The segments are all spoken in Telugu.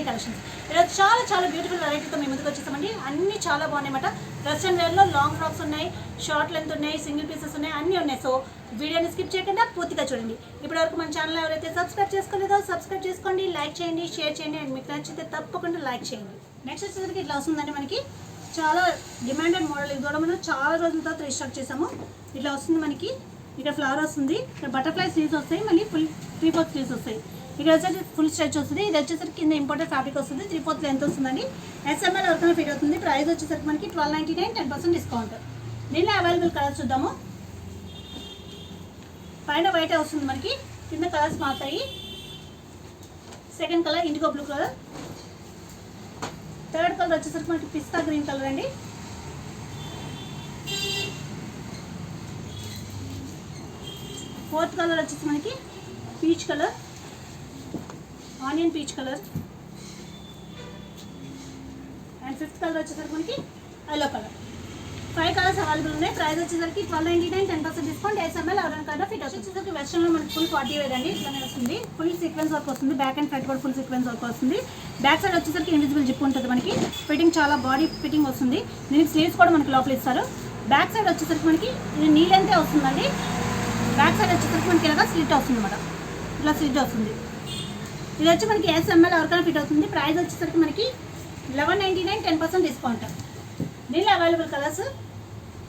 కలెక్షన్స్. ఇలా చాలా చాలా బ్యూటిఫుల్ వెరైటీతో మేము ముందుకు వచ్చేసామండి. అన్నీ చాలా బాగున్నాయన్నమాట. వెస్ట్రన్ వేర్లో లాంగ్ ఫ్రాక్స్ ఉన్నాయి, షార్ట్ లెంత్ ఉన్నాయి, సింగిల్ పీసెస్ ఉన్నాయి, అన్నీ ఉన్నాయి. సో వీడియోని స్కిప్ చేయకుండా పూర్తిగా చూడండి. ఇప్పటివరకు మన ఛానల్ ఎవరైతే సబ్స్క్రైబ్ చేసుకోలేదో సబ్స్క్రైబ్ చేసుకోండి, లైక్ చేయండి, షేర్ చేయండి, అండ్ మీకు నచ్చితే తప్పకుండా లైక్ చేయండి. నెక్స్ట్ వచ్చేసరికి ఇట్లా వస్తుందండి. మనకి చాలా డిమాండెడ్ మోడల్. ఇది కూడా మనం చాలా రోజుల తర్వాత రీస్టాక్ చేసాము. ఇట్లా వస్తుంది మనకి. ఇక్కడ ఫ్లవర్ వస్తుంది, ఇక్కడ బటర్ఫ్లై స్లీవ్స్ వస్తాయి, మళ్ళీ ఫుల్ 3/4 స్లీవ్స్ వస్తాయి. ఇక్కడ వచ్చేసి ఫుల్ స్ట్రెచ్ వస్తుంది. ఇది వచ్చేసరికి కింద ఇంపోర్టెడ్ ఫ్యాబ్రిక్ వస్తుంది. 3/4 లెంత్ వస్తుందండి. SML ఎవరికైనా ఫిట్ అవుతుంది. ప్రైస్ వచ్చేసరికి మనకి 1299, 10% డిస్కౌంట్. దీనిలో అవైలబుల్ కలర్స్ చూద్దాము. పైన వైట్ వస్తుంది మనకి, కింద కలర్స్ మారుతాయి. Second colour IndiGo blue colour. Third colour వచ్చేసరికి మనకి పిస్తా గ్రీన్ కలర్ అండి. ఫోర్త్ కలర్ వచ్చేసి మనకి peach colour, onion peach colour. And fifth colour వచ్చేసరికి మనకి ఎల్లో కలర్. 5 కలర్స్ అవైలబుల్ ఉన్నాయి. ప్రైస్ వచ్చేసరికి 1299, 10% డిస్కౌంట్. SML ఎవరికైనా ఫిట్ వచ్చేసరికి వెస్ట్రన్లో మనకి ఫుల్ 40 వేర్ అండి. ఇట్లానే వస్తుంది. ఫుల్ సీక్వెన్స్ వర్క్ వస్తుంది. బ్యాక్ అండ్ ఫ్రంట్ కూడా ఫుల్ సీక్వెన్స్ వర్క్ వస్తుంది. బ్యాక్ సైడ్ వచ్చేసరికి ఇన్విజిబుల్ జిప్ ఉంటుంది మనకి. ఫిట్టింగ్ చాలా బాడీ ఫిట్టింగ్ వస్తుంది. దీనికి స్లీవ్స్ కూడా మనకి లోపల ఇస్తారు. బ్యాక్ సైడ్ వచ్చేసరికి మనకి ఇది నీ లెంతే వస్తుందండి. బ్యాక్ సైడ్ వచ్చేసరికి మనకి ఇలాగా స్లిట్ వస్తుంది అన్నమాట. ఇట్లా స్లిట్ వస్తుంది. ఇది వచ్చి మనకి SML ఎవరికైనా ఫిట్ అవుతుంది. ప్రైస్ వచ్చేసరికి మనకి 1199, 10% డిస్కౌంట్. దీనిలో available colours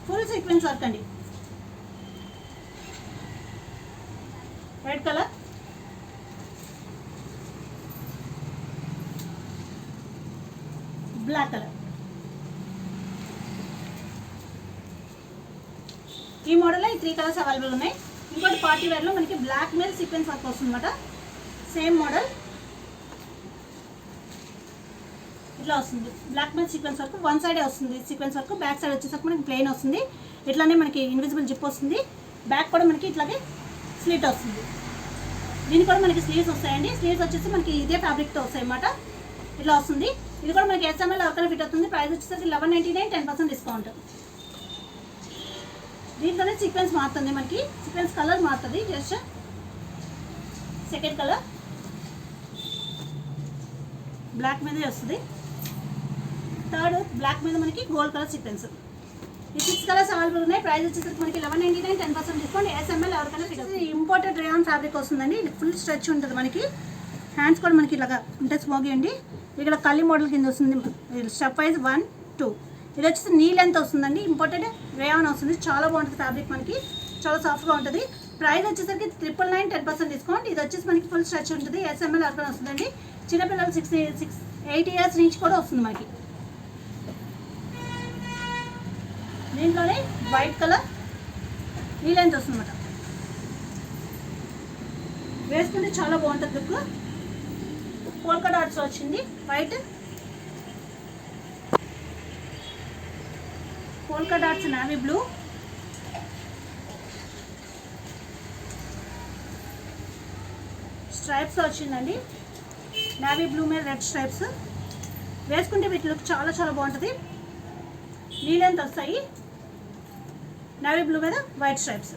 full sequence work అండి. Red colour, black colour. ఈ మోడల్లో ఈ 3 కలర్స్ అవైలబుల్ ఉన్నాయి. ఇంకోటి పార్టీ వేర్లో మనకి బ్లాక్ మీద సీక్వెన్స్ వర్క్ వస్తుంది అనమాట. సేమ్ మోడల్ ఇట్లా వస్తుంది. బ్లాక్ మీద సీక్వెన్స్ వర్క్ వన్ సైడే వస్తుంది సీక్వెన్స్ వర్క్. బ్యాక్ సైడ్ వచ్చేసరికి మనకి ప్లెయిన్ వస్తుంది. ఇట్లానే మనకి ఇన్విజిబుల్ జిప్ వస్తుంది. బ్యాక్ కూడా మనకి ఇట్లాగే స్లిట్ వస్తుంది. దీనికి కూడా మనకి స్లీవ్స్ వస్తాయండి. స్లీవ్స్ వచ్చేసి మనకి ఇదే ఫ్యాబ్రిక్తో వస్తాయి అన్నమాట. ఇట్లా వస్తుంది. ఇది కూడా మనకి SML ఎవరికైనా ఫిట్ అవుతుంది. ప్రైస్ వచ్చేసరికి 1199, 10% డిస్కౌంట్. దీంట్లోనే సీక్వెన్స్ మారుతుంది మనకి. సీక్వెన్స్ కలర్ మారుతుంది. జస్ట్ సెకండ్ కలర్ బ్లాక్ మీదే వస్తుంది. థర్డ్ బ్లాక్ మీద మనకి గోల్డ్ కలర్ సీక్వెన్స్. ఈ 6 కలర్స్ అవైలబుల్ ఉన్నాయి. ప్రైస్ వచ్చేసరికి మనకి 1199, 10% డిస్కౌంట్. SML ఎవరికైనా ఫిట్ అవుతుంది. ఇంపోర్టెడ్ రేయాన్ ఫ్యాబ్రిక్ వస్తుందండి. ఇది ఫుల్ స్ట్రెచ్ ఉంటుంది మనకి. హ్యాండ్స్ కూడా మనకి ఇలాగా ఉంటే స్మోకీ అండి. ఇక్కడ కల్లి మోడల్ కింద వస్తుంది. Step wise 1, 2. ఇది వచ్చేసి నీ లెంత్ వస్తుందండి. ఇంపోర్టెడ్ రేయాన్ వస్తుంది. చాలా బాగుంటుంది ఫ్యాబ్రిక్ మనకి. చాలా సాఫ్ట్గా ఉంటుంది. ప్రైస్ వచ్చేసరికి 999, 10% డిస్కౌంట్. ఇది వచ్చేసి మనకి ఫుల్ స్ట్రెచ్ ఉంటుంది. SML ఎవరికైనా వస్తుందండి. చిన్నపిల్లలు 8 ఇయర్స్ నుంచి కూడా వస్తుంది మనకి. దీంట్లోనే వైట్ కలర్ నీ లెంత్ వస్తుంది అన్నమాట. వేసుకుంటే చాలా బాగుంటుంది లుక్. పోల్కా డాట్స్ వచ్చింది. White polka dots, navy blue, stripes వచ్చిందండి. నావీ బ్లూ మీద రెడ్ స్ట్రైప్స్. వేసుకుంటే వీటి లుక్ చాలా చాలా బాగుంటుంది. నీ లెంత్ వస్తాయి. నావీ బ్లూ మీద వైట్ స్ట్రైప్స్.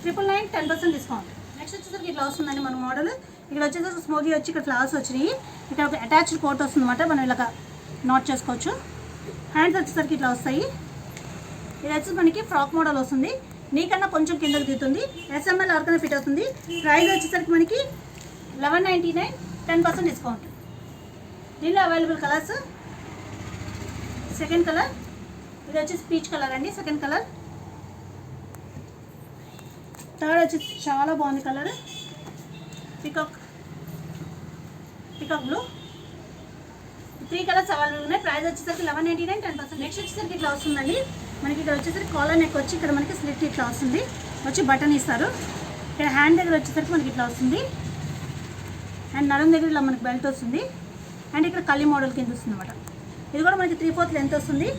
999, 10% డిస్కౌంట్. నెక్స్ట్ వచ్చేసరికి ఇట్లా వస్తుందండి మన మోడల్. ఇక్కడ వచ్చేసరికి స్మోకీ వచ్చి ఇక్కడ ఫ్లవర్స్ వచ్చినాయి. ఇక్కడ ఒక అటాచ్డ్ కోట్ వస్తుంది అనమాట. మనం ఇలాగ నాట్ చేసుకోవచ్చు. హ్యాండ్స్ వచ్చేసరికి ఇట్లా వస్తాయి. ఇది వచ్చేసి మనకి ఫ్రాక్ మోడల్ వస్తుంది. నీకన్నా కొంచెం కిందకి దిగుతుంది. SML ఎవరికైనా ఫిట్ అవుతుంది. ప్రైస్ వచ్చేసరికి మనకి 1199, 10% డిస్కౌంట్. దీనిలో అవైలబుల్ కలర్స్ సెకండ్ కలర్. ఇది వచ్చేసి పీచ్ కలర్ అండి. Second colour. థర్డ్ వచ్చేసి చాలా బాగుంది colour, peacock blue. 3 colours available ఉన్నాయి. ప్రైస్ వచ్చేసరికి 1199, 10%. నెక్స్ట్ వచ్చేసరికి ఇట్లా వస్తుందండి మనకి. ఇక్కడ వచ్చేసరికి కాలర్ నెక్ వచ్చి ఇక్కడ మనకి స్లిట్ ఇట్లా వస్తుంది. వచ్చి బటన్ ఇస్తారు. ఇక్కడ హ్యాండ్ దగ్గర వచ్చేసరికి మనకి ఇట్లా వస్తుంది. అండ్ నరం దగ్గర ఇలా మనకి బెల్ట్ వస్తుంది. అండ్ ఇక్కడ కల్లి మోడల్ కింద వస్తుంది అనమాట. ఇది కూడా మనకి 3/4 లెంత్ వస్తుంది.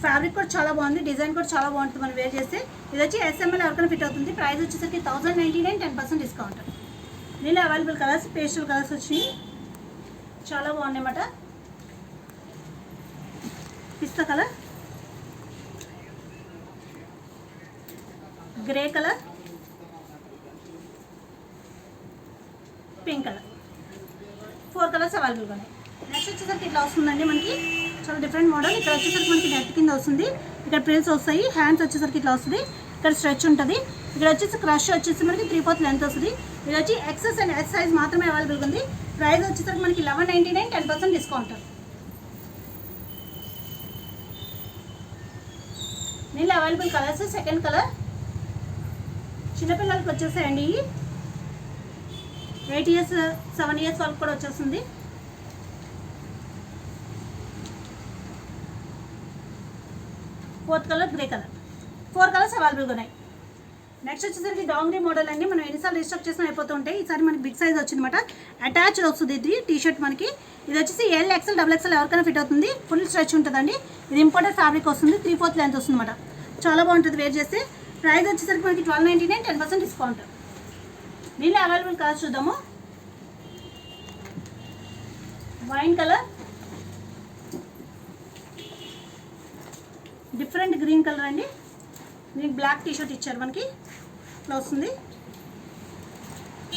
ఫ్యాబ్రిక్ కూడా చాలా బాగుంది. డిజైన్ కూడా చాలా బాగుంటుంది మనం వేర్ చేస్తే. ఇది వచ్చి SML ఎవరికైనా ఫిట్ అవుతుంది. ప్రైస్ వచ్చేసరికి 1099, 10% డిస్కౌంట్. దీనిలో అవైలబుల్ కలర్స్ పేస్టల్ కలర్స్ వచ్చినాయి. చాలా బాగున్నాయి అన్నమాట. Pista colour, grey colour, pink colour. 4 colours colours అవైలబుల్గా ఉన్నాయి. నెక్స్ట్ వచ్చేసరికి ఇట్లా వస్తుందండి మనకి, చాలా డిఫరెంట్ మోడల్. ఇక్కడ వచ్చేసరికి మనకి నెట్ కింద వస్తుంది, ఇక్కడ ప్రిల్స్ వస్తాయి, హ్యాండ్స్ వచ్చేసరికి ఇట్లా వస్తుంది, ఇక్కడ స్ట్రెచ్ ఉంటుంది. ఇక్కడ వచ్చేసి క్రష్ వచ్చేసి మనకి 3/4 లెంత్ వస్తుంది. ఇది వచ్చి ఎక్సెస్ అండ్ ఎస్ సైజ్ మాత్రమే అవైలబుల్గా ఉంది. ప్రైస్ వచ్చేసరికి మనకి 1199, 10% డిస్కౌంట్. దీనిలో అవైలబుల్ కలర్స్, సెకండ్ కలర్ చిన్నపిల్లలకి వచ్చేసాయండి. 8 ఇయర్స్ 7 ఇయర్స్ వాళ్ళకి కూడా వచ్చేస్తుంది. Fourth colour grey colour. 4 colours అవైలబుల్గా ఉన్నాయి. నెక్స్ట్ వచ్చేసరికి డాంగ్రీ మోడల్ అండి. మనం ఎన్నిసార్లు రీస్టాక్ చేసినా అయిపోతూ ఉంటాయి. ఈసారి మనకి బిగ్ సైజ్ వచ్చిందన్నమాట, అటాచ్ వస్తుంది. ఇది టీ షర్ట్ మనకి, ఇది వచ్చేసి L, XL, XXL ఎవరికైనా ఫిట్ అవుతుంది. ఫుల్ స్ట్రెచ్ ఉంటుందండి. ఇది ఇంపోర్టెడ్ ఫ్యాబ్రిక్ వస్తుంది, 3/4 లెంత్ వస్తుంది అనమాట. చాలా బాగుంటుంది వేర్ చేస్తే. ప్రైస్ వచ్చేసరికి మనకి 1299, 10% డిస్కౌంట్. దీనిలో అవైలబుల్ కలర్స్ చూద్దాము. Wine colour, different green colour అండి. దీనికి బ్లాక్ టీ షర్ట్ ఇచ్చారు మనకి, ఇట్లా వస్తుంది.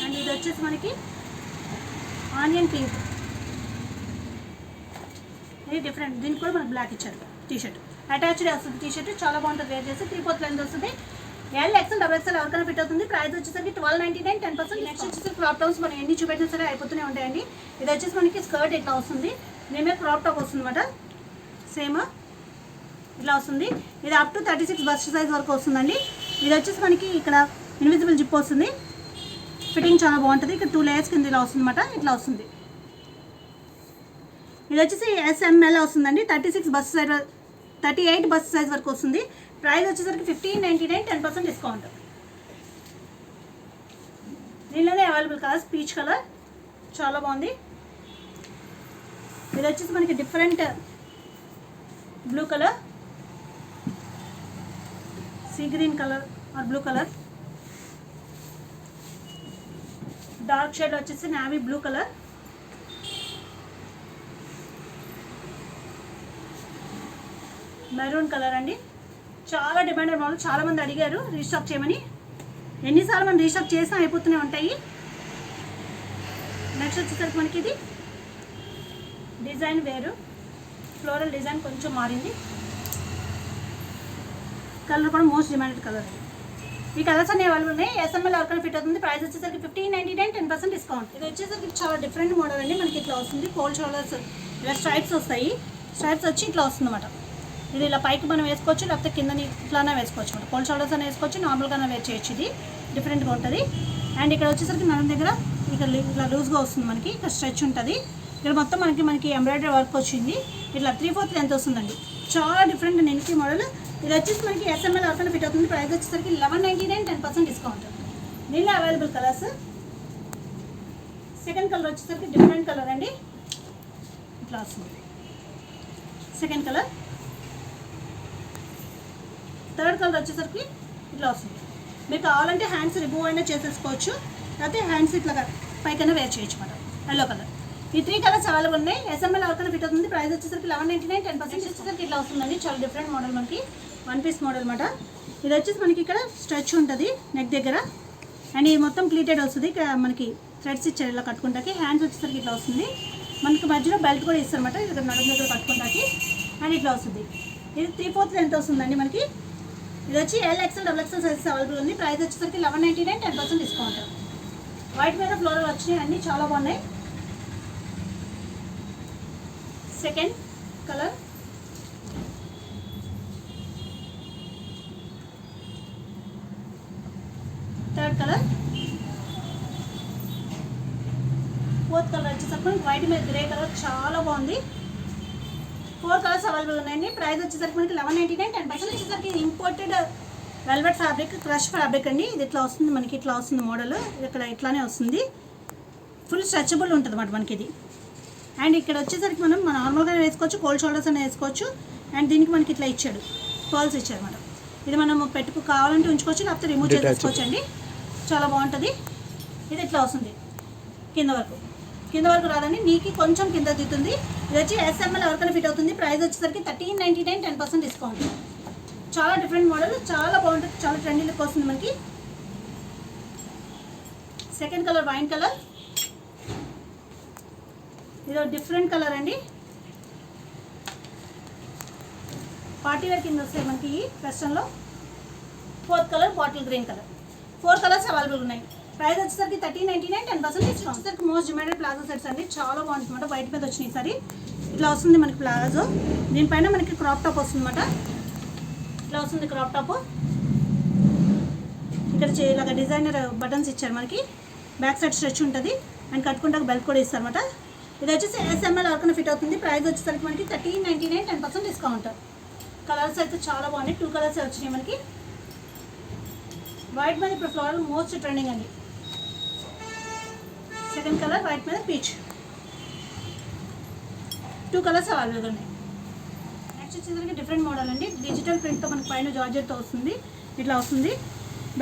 అండ్ ఇది వచ్చేసి మనకి ఆనియన్ పింక్, ఇది డిఫరెంట్. దీనికి కూడా మనకి బ్లాక్ ఇచ్చారు. టీ షర్ట్ అటాచ్డ్ వస్తుంది. టీ షర్ట్ చాలా బాగుంటుంది వేర్ చేసి, 3/4 లెంత్ వస్తుంది. L, XL, XXL ఎవరికైనా ఫిట్ అవుతుంది. ప్రైస్ వచ్చేసరికి 1299, 10%. నెక్స్ట్ వచ్చేసి క్రాప్ టాప్స్ మనం ఎన్ని చూపెట్టినా సరే అయిపోతూనే ఉంటాయండి. ఇది వచ్చేసి మనకి స్కర్ట్ ఇట్లా వస్తుంది, దీని మీద క్రాప్ టాప్ వస్తుంది అనమాట. సేమ్ ఇట్లా వస్తుంది. ఇది అప్ టు 36 బస్ట్ సైజ్ వరకు వస్తుందండి. ఇది వచ్చేసి మనకి ఇక్కడ ఇన్విజిబుల్ జిప్ వస్తుంది, ఫిట్టింగ్ చాలా బాగుంటుంది. ఇక్కడ 2 లేయర్స్ కింద ఇలా వస్తుంది అనమాట, ఇట్లా వస్తుంది. ఇది వచ్చేసి SML వస్తుందండి, 36 బస్ట్ సైజ్ 38 బస్ట్ సైజ్ వరకు వస్తుంది. ప్రైస్ వచ్చేసరికి 1599, 10% డిస్కౌంట్. దీనిలోనే అవైలబుల్ కలర్స్, పీచ్ కలర్ చాలా బాగుంది. ఇది వచ్చేసి మనకి different blue colour, sea green colour or blue colour, dark shade వచ్చేసి navy blue colour, maroon colour అండి. చాలా డిమాండెడ్ మోడల్, చాలా మంది అడిగారు రీస్టాక్ చేయమని. ఎన్నిసార్లు మనం రీస్టాక్ చేసినా అయిపోతూనే ఉంటాయి. నెక్స్ట్ వచ్చేసరికి మనకి ఇది డిజైన్ వేరు, ఫ్లోరల్ డిజైన్ కొంచెం మారింది. కలర్ కూడా మోస్ట్ డిమాండెడ్ కలర్. ఈ కలర్స్ అన్ని అవైలబుల్ ఉన్నాయి. SML ఎవరికైనా ఫిట్ అవుతుంది. ప్రైస్ వచ్చేసరికి 1599, 10% డిస్కౌంట్. ఇది వచ్చేసరికి చాలా డిఫరెంట్ మోడల్ అండి. మనకి ఇట్లా వస్తుంది, కోల్డ్ షోల్డర్స్ ఇలా స్ట్రైప్స్ వస్తాయి. స్ట్రైప్స్ వచ్చి ఇట్లా వస్తుంది అన్నమాట. ఇది ఇలా పైకి మనం వేసుకోవచ్చు, లేకపోతే కిందని ఇట్లానే వేసుకోవచ్చు అనమాట. కోల్డ్ షోల్డర్స్ అని వేసుకోవచ్చు, నార్మల్గానే వేర్ చేయొచ్చు. ఇది డిఫరెంట్గా ఉంటుంది. అండ్ ఇక్కడ వచ్చేసరికి నడుం దగ్గర ఇక్కడ ఇట్లా లూజ్గా వస్తుంది మనకి, ఇక్కడ స్ట్రెచ్ ఉంటుంది. ఇక్కడ మొత్తం మనకి ఎంబ్రాయిడరీ వర్క్ వచ్చింది. ఇట్లా 3/4 లెంత్ వస్తుందండి. చాలా డిఫరెంట్ నెనికి మోడల్. ఇది వచ్చేసి మనకి SML ఎవరికైనా ఫిట్ అవుతుంది. ప్రైస్ వచ్చేసరికి 1199, 10% డిస్కౌంట్. దీనిలో అవైలబుల్ కలర్స్, సెకండ్ కలర్ వచ్చేసరికి డిఫరెంట్ కలర్ అండి, ఇట్లా వస్తుంది సెకండ్ కలర్. థర్డ్ కలర్ వచ్చేసరికి ఇట్లా వస్తుంది. మీకు కావాలంటే హ్యాండ్స్ రిమూవ్ అయినా చేసేసుకోవచ్చు, లేకపోతే హ్యాండ్స్ ఇట్లా పైకైనా వేర్ చేయొచ్చు అన్నమాట. Yellow colour. ఈ 3 కలర్స్ అవైలబుల్ ఉన్నాయి. SML ఎవరికైనా ఫిట్ అవుతుంది. ప్రైస్ వచ్చేసరికి 1199, 10% వచ్చేసరికి ఇట్లా వస్తుందండి. చాలా డిఫరెంట్ మోడల్, మనకి 1 పీస్ మోడల్ అనమాట. ఇది వచ్చేసి మనకి ఇక్కడ స్ట్రెచ్ ఉంటుంది నెక్ దగ్గర, అండ్ ఇది మొత్తం ప్లీటెడ్ వస్తుంది. ఇక్కడ మనకి థ్రెడ్స్ ఇచ్చారు ఇలా కట్టుకుంటాకి. హ్యాండ్స్ వచ్చేసరికి ఇట్లా వస్తుంది. మనకి మధ్యలో బెల్ట్ కూడా ఇస్తారు అనమాట, ఇక్కడ నడుము దగ్గర కట్టుకుంటాకి. అండ్ ఇట్లా వస్తుంది. ఇది 3/4 లెంత్ వస్తుందండి మనకి. ఇది వచ్చి L, XL, XXL sizes available ఉంది. ప్రైస్ వచ్చేసరికి 1199, 10% డిస్కౌంట్. వైట్ మీద ఫ్లోరల్ వచ్చినాయి, అన్నీ చాలా బాగున్నాయి. Second colour, third colour, fourth colour వచ్చేసరికి వైట్ మీద గ్రే కలర్ చాలా బాగుంది. 4 కలర్స్ అవైలబుల్ ఉన్నాయండి. ప్రైస్ వచ్చేసరికి మనకి 1199, 10% వచ్చేసరికి imported velvet fabric, crush fabric అండి. ఇది ఇట్లా వస్తుంది మనకి, ఇట్లా వస్తుంది మోడల్. ఇక్కడ ఇట్లానే వస్తుంది, ఫుల్ స్ట్రెచబుల్ ఉంటుంది అన్నమాట మనకి ఇది. అండ్ ఇక్కడ వచ్చేసరికి మనం నార్మల్గా వేసుకోవచ్చు, కోల్డ్ షోల్డర్స్ అని వేసుకోవచ్చు. అండ్ దీనికి మనకి ఇట్లా ఇచ్చాడు, పర్ల్స్ ఇచ్చారు అన్నమాట. ఇది మనం కావాలంటే ఉంచుకోవచ్చు, లేకపోతే రిమూవ్ చేసుకోవచ్చు అండి. చాలా బాగుంటుంది. ఇది ఇట్లా వస్తుంది కింద వరకు రాదండి, నీకు కొంచెం కింద దిగుతుంది. ఇది వచ్చి SML ఎవరికైనా ఫిట్ అవుతుంది. ప్రైస్ వచ్చేసరికి 1399, 10% డిస్కౌంట్. చాలా డిఫరెంట్ మోడల్, చాలా బాగుంటుంది, చాలా ట్రెండీ లుక్ వస్తుంది మనకి. సెకండ్ కలర్ వైన్ కలర్, ఇది డిఫరెంట్ కలర్ అండి, పార్టీ వేర్ కింద వస్తాయి మనకి ఈ వెస్ట్రన్లో. 4th colour bottle green colour. 4 colours available ఉన్నాయి. ప్రైస్ వచ్చేసరికి 1399, 10% డిస్కౌంట్. వచ్చేసరికి మోస్ట్ డిమాండెడ్ ప్లాజో సెట్స్ అండి, చాలా బాగుంటుంది అనమాట. వైట్ మీద వచ్చినాయి ఈసారి. ఇట్లా వస్తుంది మనకి ప్లాజో, దీనిపైన మనకి క్రాప్ టాప్ వస్తుంది అనమాట. ఇట్లా వస్తుంది క్రాప్ టాప్. ఇక్కడ ఇలాగ డిజైనర్ బటన్స్ ఇచ్చారు మనకి. బ్యాక్ సైడ్ స్ట్రెచ్ ఉంటుంది అండ్ కట్టుకుంటే బెల్ట్ కూడా ఇస్తారు అనమాట. ఇది వచ్చేసి SML వరకు ఫిట్ అవుతుంది. ప్రైస్ వచ్చేసరికి మనకి 1399, 10% డిస్కౌంట్. కలర్స్ అయితే చాలా బాగున్నాయి. 2 కలర్స్ వచ్చినాయి మనకి. వైట్ మీద ఇప్పుడు ఫ్లోరల్ మోస్ట్ ట్రెండింగ్ అండి. సెకండ్ కలర్ వైట్ మీద పీచ్. 2 కలర్స్ అవైలబుల్ ఉన్నాయి. నెక్స్ట్ వచ్చేసరికి డిఫరెంట్ మోడల్ అండి, డిజిటల్ ప్రింట్తో మనకి పైన జార్జెట్తో వస్తుంది. ఇట్లా వస్తుంది,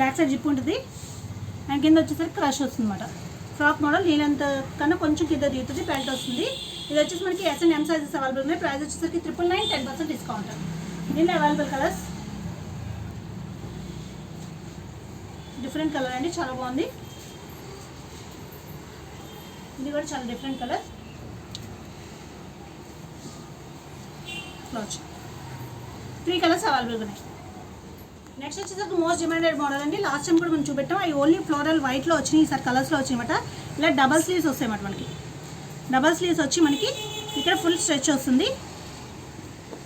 బ్యాక్ సైడ్ జిప్ ఉంటుంది అండ్ కింద వచ్చేసరికి క్రష్ వస్తుంది అనమాట. ఫ్రాక్ మోడల్ నీళ్ళంత కన్నా కొంచెం కింద దిగుతుంది, బెల్ట్ వస్తుంది. ఇది వచ్చేసి మనకి S and M sizes available ఉన్నాయి. ప్రైస్ వచ్చేసరికి 999, 10% డిస్కౌంట్. దీనిలో అవైలబుల్ కలర్స్ డిఫరెంట్ కలర్ అండి, చాలా బాగుంది. ఇది కూడా చాలా different colour. Cloth 3 colours available ఉన్నాయి. నెక్స్ట్ వచ్చేసరికి మోస్ట్ డిమాండెడ్ మోడల్ అండి. లాస్ట్ టైం కూడా మనం చూపెట్టాం, అవి ఓన్లీ ఫ్లోరల్ వైట్లో వచ్చినాయి, ఈసారి కలర్స్లో వచ్చాయి అనమాట. ఇలా డబల్ స్లీవ్స్ వస్తాయి అన్నమాట మనకి. డబల్ స్లీవ్స్ వచ్చి మనకి ఇక్కడ ఫుల్ స్ట్రెచ్ వస్తుంది,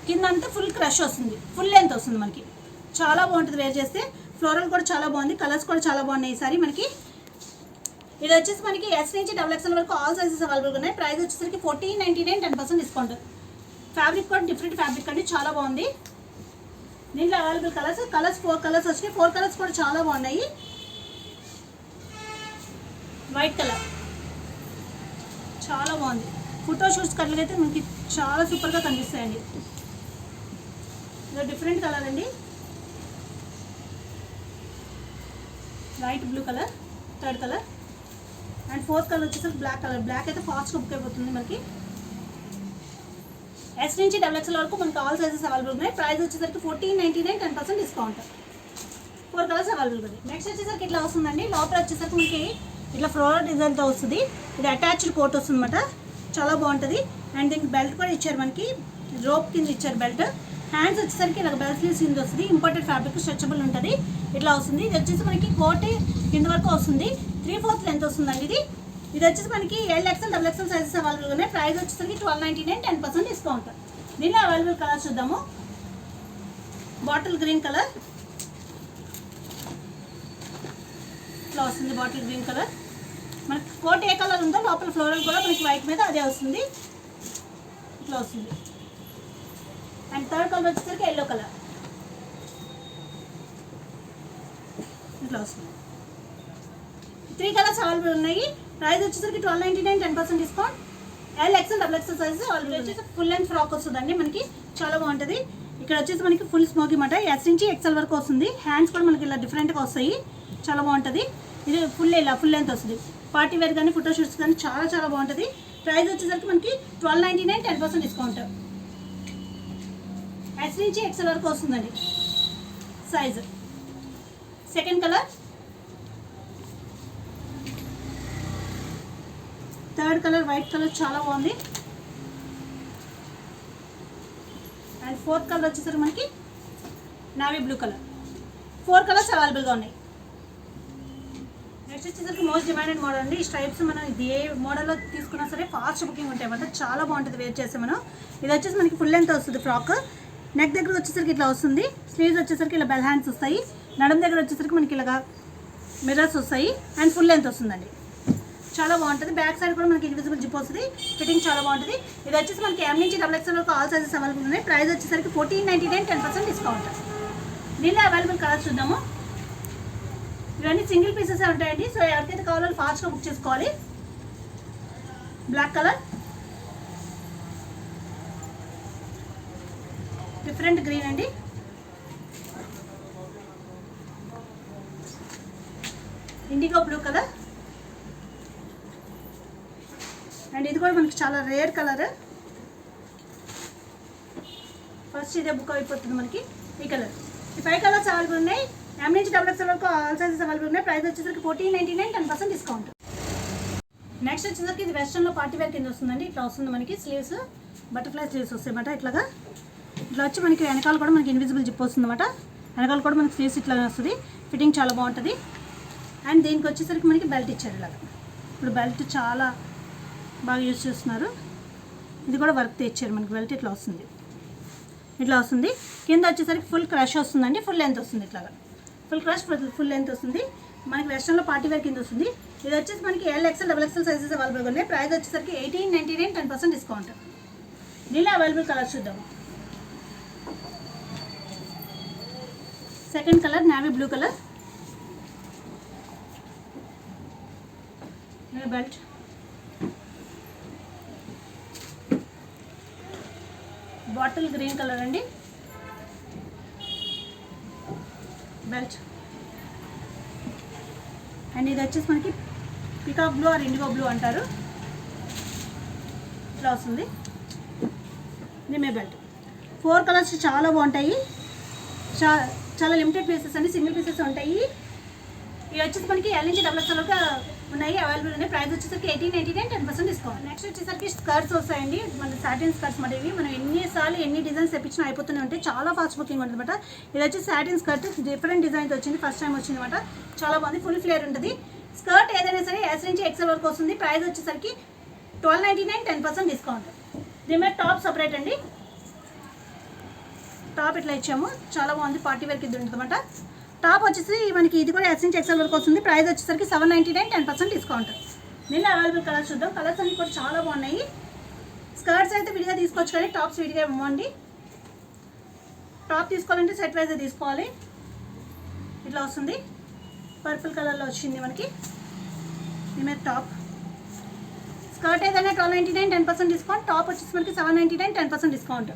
కింద అంతా ఫుల్ క్రష్ వస్తుంది, ఫుల్ లెంత్ వస్తుంది మనకి. చాలా బాగుంటుంది వేర్ చేస్తే. ఫ్లోరల్ కూడా చాలా బాగుంది, కలర్స్ కూడా చాలా బాగున్నాయి ఈసారి మనకి. ఇది వచ్చేసి మనకి S నుంచి XXL వరకు ఆల్ సైజెస్ అవైలబుల్ ఉన్నాయి. ప్రైస్ వచ్చేసరికి 1499, 10% డిస్కౌంట్. ఫ్యాబ్రిక్ కూడా డిఫరెంట్ ఫ్యాబ్రిక్ అండి, చాలా బాగుంది. దీంట్లో అవైలబుల్ కలర్స్ 4 కలర్స్ వచ్చినాయి. 4 కలర్స్ కూడా చాలా బాగున్నాయి. వైట్ కలర్ చాలా బాగుంది. ఫోటో షూట్స్ కట్లకైతే మనకి చాలా సూపర్గా కనిపిస్తాయండి. ఇది డిఫరెంట్ కలర్ అండి, light blue colour. 3rd colour and 4th colour వచ్చేసరికి బ్లాక్ కలర్. బ్లాక్ అయితే ఫాస్ట్గా బుక్ అయిపోతుంది మనకి. S నుంచి XXL వరకు మనకి ఆల్ సైజెస్ అవైలబుల్ ఉన్నాయి. ప్రైస్ వచ్చేసరికి 1499, 10% డిస్కౌంట్. 4 కలర్స్ అవైలబుల్ ఉంది. నెక్స్ట్ వచ్చేసరికి ఇట్లా వస్తుందండి. లోపల వచ్చేసరికి మనకి ఇట్లా ఫ్లోరల్ డిజైన్తో వస్తుంది. ఇది అటాచ్డ్ కోట్ వస్తుంది అనమాట, చాలా బాగుంటుంది. అండ్ దీనికి బెల్ట్ కూడా ఇచ్చారు మనకి, రోప్ కింద ఇచ్చారు బెల్ట్. హ్యాండ్స్ వచ్చేసరికి ఇలా బెల్ట్ స్లీవ్స్ కింద వస్తుంది. ఇంపార్టెంట్ ఫ్యాబ్రిక్, స్ట్రెచబుల్ ఉంటుంది. ఇట్లా వస్తుంది. ఇది వచ్చేసి మనకి కోట్ కింద వరకు వస్తుంది. 3/4 లెంత్ వస్తుందండి ఇది. ఇది వచ్చేసి మనకి LXL, XXL సైజెస్ అవైలబుల్ ఉన్నాయి. ప్రైస్ వచ్చేసరికి 1299, 10% డిస్కౌంట్. దీనిలో అవైలబుల్ కలర్ చూద్దాము. బాటిల్ గ్రీన్ కలర్ ఇట్లా వస్తుంది. బాటిల్ గ్రీన్ కలర్ మనకి కోట్ ఏ కలర్ ఉందో లోపల ఫ్లోరల్ కూడా మనకి వైట్ మీద అదే వస్తుంది, ఇట్లా వస్తుంది. అండ్ 3rd కలర్ వచ్చేసరికి ఎల్లో కలర్ ఇట్లా వస్తుంది. 3 కలర్స్ అవైలబుల్ ఉన్నాయి. ప్రైస్ వచ్చేసరికి 1299, 10% discount. LXL, XXL sizes available. వచ్చేసి ఫుల్ లెంత్ ఫ్రాక్ వస్తుందండి మనకి, చాలా బాగుంటుంది. ఇక్కడ వచ్చేసి మనకి ఫుల్ స్మోకీ మాట. S నుంచి XL వరకు వస్తుంది. హ్యాండ్స్ కూడా మనకి ఇలా డిఫరెంట్గా వస్తాయి, చాలా బాగుంటుంది. ఇది ఫుల్ లెంత్ వస్తుంది. పార్టీ వేర్ కానీ ఫోటో షూట్స్ కానీ చాలా చాలా బాగుంటుంది. ప్రైస్ వచ్చేసరికి మనకి 1299, 10% డిస్కౌంట్. S నుంచి XL వరకు వస్తుందండి size. 2nd colour, 3rd colour white colour చాలా బాగుంది. అండ్ 4th కలర్ వచ్చేసరికి మనకి నావీ బ్లూ కలర్. 4 కలర్స్ అవైలబుల్గా ఉన్నాయి. నెక్స్ట్ వచ్చేసరికి మోస్ట్ డిమాండెడ్ మోడల్ అండి. ఈ స్ట్రైప్స్ మనం ఇది ఏ మోడల్లో తీసుకున్నా సరే ఫాస్ట్ బుకింగ్ ఉంటాయి అన్నమాట, చాలా బాగుంటుంది వేర్ చేస్తే మనం. ఇది వచ్చేసి మనకి ఫుల్ లెంత్ వస్తుంది ఫ్రాక్. నెక్ దగ్గర వచ్చేసరికి ఇట్లా వస్తుంది. స్లీవ్స్ వచ్చేసరికి ఇలా బెల్ హ్యాండ్స్ వస్తాయి. నడుం దగ్గర వచ్చేసరికి మనకి ఇలాగా మిర్రర్స్ వస్తాయి. అండ్ ఫుల్ లెంత్ వస్తుందండి, చాలా బాగుంటుంది. బ్యాక్ సైడ్ కూడా మనకి ఇన్విజిబుల్ జిప్ వస్తుంది. ఫిట్టింగ్ చాలా బాగుంటుంది. ఇది వచ్చేసి మనకి M నుంచి XXL వరకు ఆల్ సైజెస్ అవైలబుల్ ఉన్నాయి. ప్రైస్ వచ్చేసరికి 1499, 10% డిస్కౌంట్. దీనిలో అవైలబుల్ కలర్స్ చూద్దాము. ఇవన్నీ సింగిల్ పీసెస్ ఉంటాయండి, సో ఎవరికైతే కావాలో ఫాస్ట్గా బుక్ చేసుకోవాలి. బ్లాక్ కలర్, డిఫరెంట్ గ్రీన్ అండి, ఇండిగో బ్లూ కలర్. అండ్ ఇది కూడా మనకి చాలా రేర్ కలర్. ఫస్ట్ ఇదే బుక్ అయిపోతుంది మనకి. ఈ కలర్, ఈ 5 కలర్స్ అవైలబుల్ ఉన్నాయి. M నుంచి XXL వరకు ఆల్ సైజెస్ అవైలబుల్ ఉన్నాయి. ప్రైస్ వచ్చేసరికి 1499, 10% డిస్కౌంట్. నెక్స్ట్ వచ్చేసరికి ఇది వెస్ట్రన్లో పార్టీ వేర్ కింద వస్తుందండి. ఇట్లా వస్తుంది మనకి స్లీవ్స్, బటర్ఫ్లై స్లీవ్స్ వస్తాయి అన్నమాట. ఇట్లా వచ్చి మనకి వెనకాల కూడా మనకి ఇన్విజిబుల్ జిప్ వస్తుంది అన్నమాట. వెనకాల కూడా మనకి స్లీవ్స్ ఇట్లా వస్తుంది. ఫిట్టింగ్ చాలా బాగుంటుంది. అండ్ దీనికి వచ్చేసరికి మనకి బెల్ట్ ఇచ్చారు ఇలాగా. ఇప్పుడు బెల్ట్ చాలా బాగా యూజ్ చేస్తున్నారు. ఇది కూడా వర్క్ ఇచ్చారు మనకి. బెల్ట్ ఇట్లా వస్తుంది, ఇట్లా వస్తుంది. కింద వచ్చేసరికి ఫుల్ క్రష్ వస్తుందండి. ఫుల్ లెంత్ వస్తుంది. ఇట్లాగా ఫుల్ క్రష్ ఫుల్ లెంత్ వస్తుంది. మనకి వెస్ట్రన్లో పార్టీ వేర్ కింద వస్తుంది. ఇది వచ్చేసి మనకి LXL XXL సైజెస్ అవైలబుల్గా ఉన్నాయి. ప్రైస్ వచ్చేసరికి 1899, 10% డిస్కౌంట్. దీనిలో అవైలబుల్ కలర్స్ చూద్దాం. Second colour navy blue colour. Belt bottle green colour అండి. బెల్ట్ అండ్ ఇది వచ్చేసి మనకి peacock blue or IndiGo blue అంటారు. ఇట్లా వస్తుంది. ఇది మే బెల్ట్. 4 కలర్స్ చాలా బాగుంటాయి. చాలా లిమిటెడ్ పీసెస్ అండి, సింగిల్ పీసెస్ ఉంటాయి. ఇవి వచ్చేసి మనకి L నుంచి XXL ఉన్నాయి, అవైలబుల్ ఉన్నాయి. ప్రైస్ వచ్చేసరికి 1899, 10% డిస్కౌంట్. నెక్స్ట్ వచ్చేసరికి స్కర్ట్స్ వస్తాయండి. మన సాటిన్ స్కర్ట్స్ మాట. ఇవి మనం ఎన్నిసార్లు ఎన్ని డిజైన్స్ తెప్పించినా అయిపోతూనే ఉంటాయి. చాలా ఫాస్ట్ బుకింగ్ ఉంటుంది అనమాట. ఇది వచ్చి సాటిన్ స్కర్ట్, డిఫరెంట్ డిజైన్స్ వచ్చింది, ఫస్ట్ టైం వచ్చింది అనమాట. చాలా బాగుంది. ఫుల్ ఫ్లేర్ ఉంటుంది. స్కర్ట్ ఏదైనా సరే S నుంచి XL వరకు వస్తుంది. ప్రైస్ వచ్చేసరికి 1299, 10% డిస్కౌంట్. దీని మీద టాప్ సపరేట్ అండి. టాప్ ఇట్లా ఇచ్చాము, చాలా బాగుంది. పార్టీ వేర్కి ఇది ఉంటుంది అనమాట. టాప్ వచ్చేసి మనకి ఇది కూడా S నుంచి XL వరకు వస్తుంది. ప్రైస్ వచ్చేసరికి 799, 10% డిస్కౌంట్. దీనిలో అవైలబుల్ కలర్స్ చూద్దాం. కలర్స్ అన్ని కూడా చాలా బాగున్నాయి. స్కర్ట్స్ అయితే విడిగా తీసుకోవచ్చు, కానీ టాప్స్ విడిగా ఇవ్వండి. టాప్ తీసుకోవాలంటే సెట్ వైజ్ తీసుకోవాలి. ఇట్లా వస్తుంది. పర్పుల్ కలర్లో వచ్చింది మనకి. దీని మీద టాప్. స్కర్ట్ ఏదైనా 1299, 10% డిస్కౌంట్. టాప్ వచ్చేసి మనకి 799, 10% డిస్కౌంట్.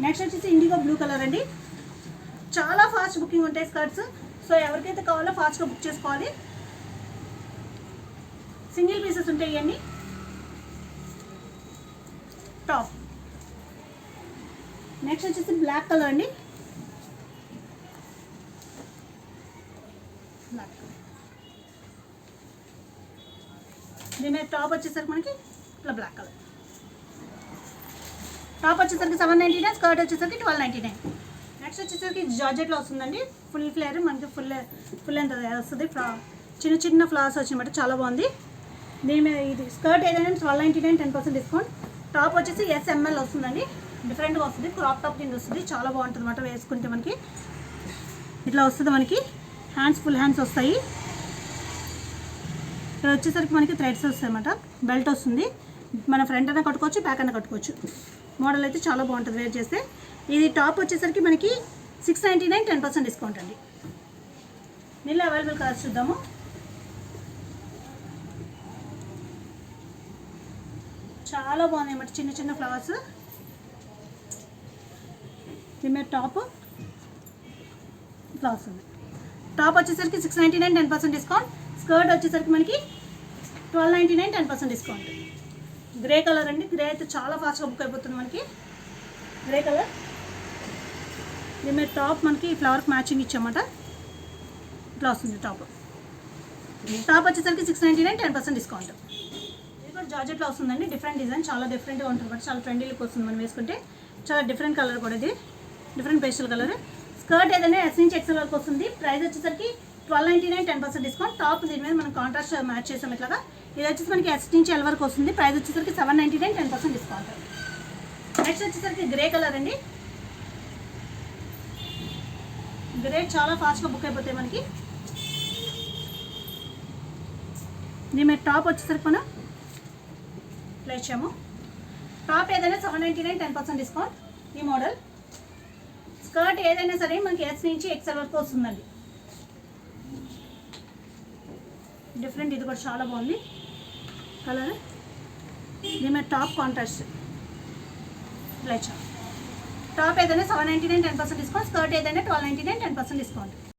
నెక్స్ట్ వచ్చేసి ఇండిగో బ్లూ కలర్ అండి. చాలా ఫాస్ట్ బుకింగ్ ఉంటాయి స్కర్ట్స్. సో ఎవరికైతే కావాలో ఫాస్ట్గా బుక్ చేసుకోవాలి. సింగిల్ పీసెస్ ఉంటాయి ఇవన్నీ. టాప్. నెక్స్ట్ వచ్చేసి బ్లాక్ కలర్ అండి. బ్లాక్. దీని మీద టాప్ వచ్చేసరికి మనకి ఇట్లా బ్లాక్ కలర్. టాప్ వచ్చేసరికి 799, స్కర్ట్ వచ్చేసరికి 1299. నెక్స్ట్ వచ్చేసరికి జార్జెట్లో వస్తుందండి. ఫుల్ ఫ్లేర్ మనకి ఫుల్ ఎంత వస్తుంది. చిన్న చిన్న ఫ్లవర్స్ వచ్చినమాట. చాలా బాగుంది. దీని మీద ఇది స్కర్ట్ ఏదైనా 1299, 10% డిస్కౌంట్. టాప్ వచ్చేసి SML వస్తుందండి. డిఫరెంట్గా వస్తుంది. క్రాప్ టాప్ కింద వస్తుంది. చాలా బాగుంటుంది అన్నమాట. వేసుకుంటే మనకి ఇట్లా వస్తుంది. మనకి హ్యాండ్స్ ఫుల్ హ్యాండ్స్ వస్తాయి. ఇక్కడ వచ్చేసరికి మనకి థ్రెడ్స్ వస్తాయి అన్నమాట. బెల్ట్ వస్తుంది. మన ఫ్రంట్ అయినా కట్టుకోవచ్చు, బ్యాక్ అయినా కట్టుకోవచ్చు. మోడల్ అయితే చాలా బాగుంటుంది వేర్ చేస్తే. ఇది టాప్ వచ్చేసరికి మనకి 699, 10% డిస్కౌంట్ అండి. దీనిలో అవైలబుల్ కలర్స్ చూద్దాము. చాలా బాగున్నాయి అన్నమాట. చిన్న చిన్న ఫ్లవర్స్. దీని మీద టాప్ ఇట్లా వస్తుంది. టాప్ వచ్చేసరికి 699, 10% డిస్కౌంట్. స్కర్ట్ వచ్చేసరికి మనకి 1299, 10% డిస్కౌంట్. గ్రే కలర్ అండి. గ్రే అయితే చాలా ఫాస్ట్గా బుక్ అయిపోతుంది మనకి. Grey colour. దీని మీద టాప్ మనకి ఫ్లవర్కి మ్యాచింగ్ ఇచ్చామన్నమాట. ఇట్లా వస్తుంది టాప్. టాప్ వచ్చేసరికి 699, 10% డిస్కౌంట్. ఇది కూడా జార్జెట్లో వస్తుందండి. డిఫరెంట్ డిజైన్, చాలా డిఫరెంట్గా ఉంటుంది బట్ చాలా ట్రెండీ లుక్ వస్తుంది మనం వేసుకుంటే. చాలా డిఫరెంట్ కలర్ కూడా ఇది. Different pastel colour. స్కర్ట్ ఏదైనా S నుంచి XL వరకు వస్తుంది. ప్రైస్ వచ్చేసరికి 1299, 10% డిస్కౌంట్. టాప్ దీని మీద మనం కాంట్రాస్ట్ మ్యాచ్ చేసాం ఇట్లాగా. ఇది వచ్చేసి మనకి S నుంచి L వరకు వస్తుంది. ప్రైస్ వచ్చేసరికి 799, 10% డిస్కౌంట్. నెక్స్ట్ వచ్చేసరికి గ్రే కలర్ అండి. గ్రే చాలా ఫాస్ట్గా బుక్ అయిపోతాయి మనకి. దీని మీద టాప్ వచ్చేసరికి మనం ఇట్లా ఇచ్చాము. టాప్ ఏదైనా 799, 10% డిస్కౌంట్. ఈ మోడల్. స్కర్ట్ ఏదైనా సరే మనకి S నుంచి XL వరకు వస్తుందండి. డిఫరెంట్. ఇది కూడా చాలా బాగుంది కలర్. దీని మీద టాప్ కాంట్రాస్ట్ ఇట్లా ఇచ్చాము. టాప్ ఏదైనా 799, 10% డిస్కౌంట్. స్కర్ట్ ఏదైనా 1299, 10% డిస్కౌంట్.